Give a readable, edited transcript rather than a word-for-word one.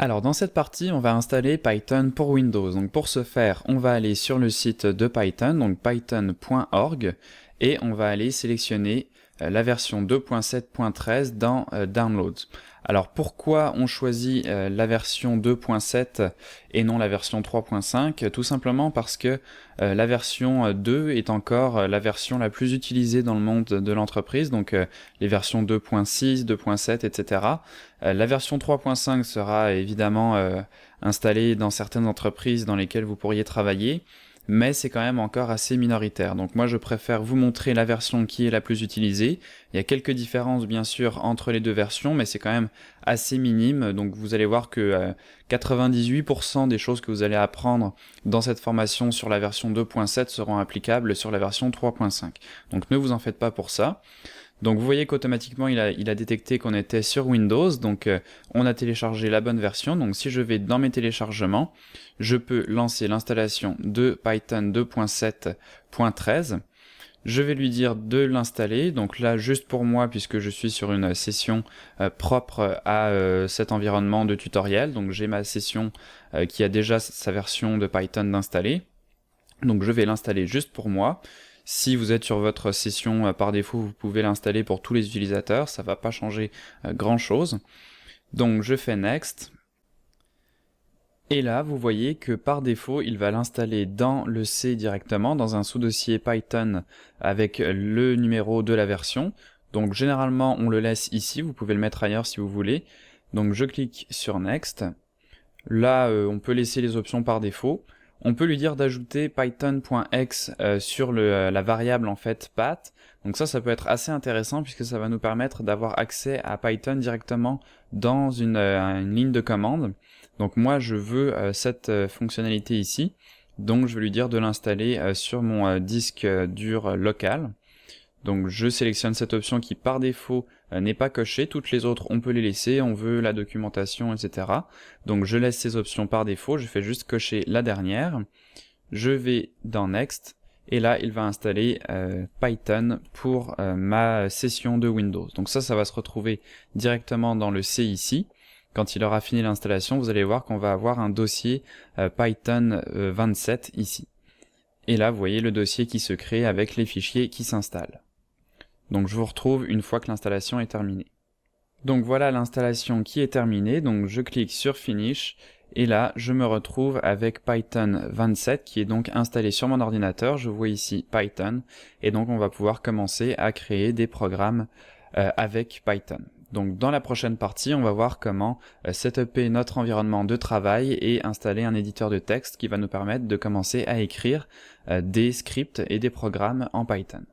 Alors dans cette partie, on va installer Python pour Windows. Donc pour ce faire, on va aller sur le site de Python, donc python.org, et on va aller sélectionner la version 2.7.13 dans Downloads. Alors pourquoi on choisit la version 2.7 et non la version 3.5? Tout simplement parce que la version 2 est encore la version la plus utilisée dans le monde de l'entreprise, donc les versions 2.6, 2.7, etc. La version 3.5 sera évidemment installée dans certaines entreprises dans lesquelles vous pourriez travailler, mais c'est quand même encore assez minoritaire. Donc moi je préfère vous montrer la version qui est la plus utilisée. Il y a quelques différences bien sûr entre les deux versions, mais c'est quand même assez minime. Donc vous allez voir que 98% des choses que vous allez apprendre dans cette formation sur la version 2.7 seront applicables sur la version 3.5. Donc ne vous en faites pas pour ça. Donc vous voyez qu'automatiquement il a détecté qu'on était sur Windows, donc on a téléchargé la bonne version. Donc si je vais dans mes téléchargements, je peux lancer l'installation de Python 2.7.13. Je vais lui dire de l'installer, donc là juste pour moi puisque je suis sur une session propre à cet environnement de tutoriel. Donc j'ai ma session qui a déjà sa version de Python d'installer. Donc je vais l'installer juste pour moi. Si vous êtes sur votre session par défaut, vous pouvez l'installer pour tous les utilisateurs, ça va pas changer grand chose. Donc je fais Next. Et là, vous voyez que par défaut, il va l'installer dans le C directement, dans un sous-dossier Python avec le numéro de la version. Donc généralement, on le laisse ici, vous pouvez le mettre ailleurs si vous voulez. Donc je clique sur Next. Là, on peut laisser les options par défaut. On peut lui dire d'ajouter python.x sur la variable en fait path. Donc ça peut être assez intéressant puisque ça va nous permettre d'avoir accès à Python directement dans une ligne de commande. Donc moi je veux cette fonctionnalité ici, donc je vais lui dire de l'installer sur mon disque dur local. Donc je sélectionne cette option qui par défaut n'est pas cochée, toutes les autres on peut les laisser, on veut la documentation, etc. Donc je laisse ces options par défaut, je fais juste cocher la dernière, je vais dans Next, et là il va installer Python pour ma session de Windows. Donc ça va se retrouver directement dans le C ici. Quand il aura fini l'installation, vous allez voir qu'on va avoir un dossier Python 27 ici. Et là vous voyez le dossier qui se crée avec les fichiers qui s'installent. Donc je vous retrouve une fois que l'installation est terminée. Donc voilà l'installation qui est terminée, donc je clique sur Finish, et là je me retrouve avec Python 27 qui est donc installé sur mon ordinateur. Je vois ici Python, et donc on va pouvoir commencer à créer des programmes avec Python. Donc dans la prochaine partie, on va voir comment setuper notre environnement de travail et installer un éditeur de texte qui va nous permettre de commencer à écrire des scripts et des programmes en Python.